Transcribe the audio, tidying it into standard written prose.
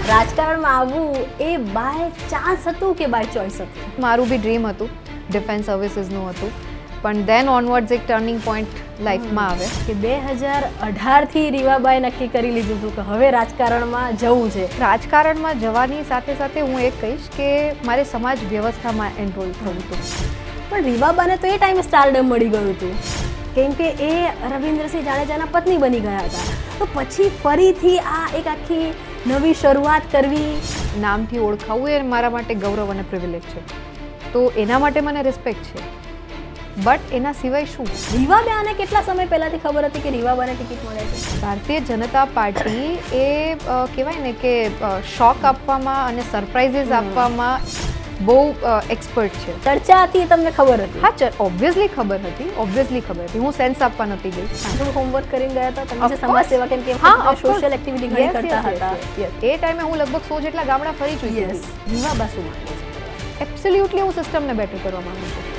રાજકારણમાં આવવું એ by chance હતું કે બાય ચોઇસ હતું? મારું બી ડ્રીમ હતું, ડિફેન્સ સર્વિસીસનું હતું, પણ દેન ઓનવર્ડ્સ એક ટર્નિંગ પોઈન્ટ લાઈફમાં આવે કે 2018થી રીવાબાએ નક્કી કરી લીધું હતું કે હવે રાજકારણમાં જવું છે. રાજકારણમાં જવાની સાથે સાથે હું એક કહીશ કે મારે સમાજ વ્યવસ્થામાં એનરોલ થવું હતું. પણ રીવાબાને તો એ ટાઈમે સ્ટારડમ મળી ગયું હતું કેમ કે એ રવિન્દ્રસિંહ જાડેજાના પત્ની બની ગયા હતા. તો પછી ફરીથી આ એક આખી નવી શરૂઆત કરવી, નામથી ઓળખાવું એ મારા માટે ગૌરવ અને પ્રિવિલેજ છે. તો એના માટે મને રિસ્પેક્ટ છે, બટ એના સિવાય શું? રીવાબાને કેટલા સમય પહેલાથી ખબર હતી કે રીવાબાને ટિકિટ મળે છે? ભારતીય જનતા પાર્ટી એ કહેવાય ને કે શોક આપવામાં અને સરપ્રાઇઝીસ આપવામાં બહુ એક્સપર્ટ છે. ચર્ચા હતી તમને ખબર હતી? હા, ઓબ્વિયસલી ખબર હતી. હું સેન્સ આપવા નથી ગઈ. થોડું હોમવર્ક કરીને ગયા હતા તમે, જે સમાજ સેવા કેમ કે સોશિયલ એક્ટિવિટી ઘણી કરતા હતા. એ ટાઈમે હું લગભગ 100 જેટલા ગામડા ફરી ચૂકી હતી. રીવાબા શું માંગે છે? એબ્સોલ્યુટલી હું સિસ્ટમને બેટર કરવા માંગુ છું.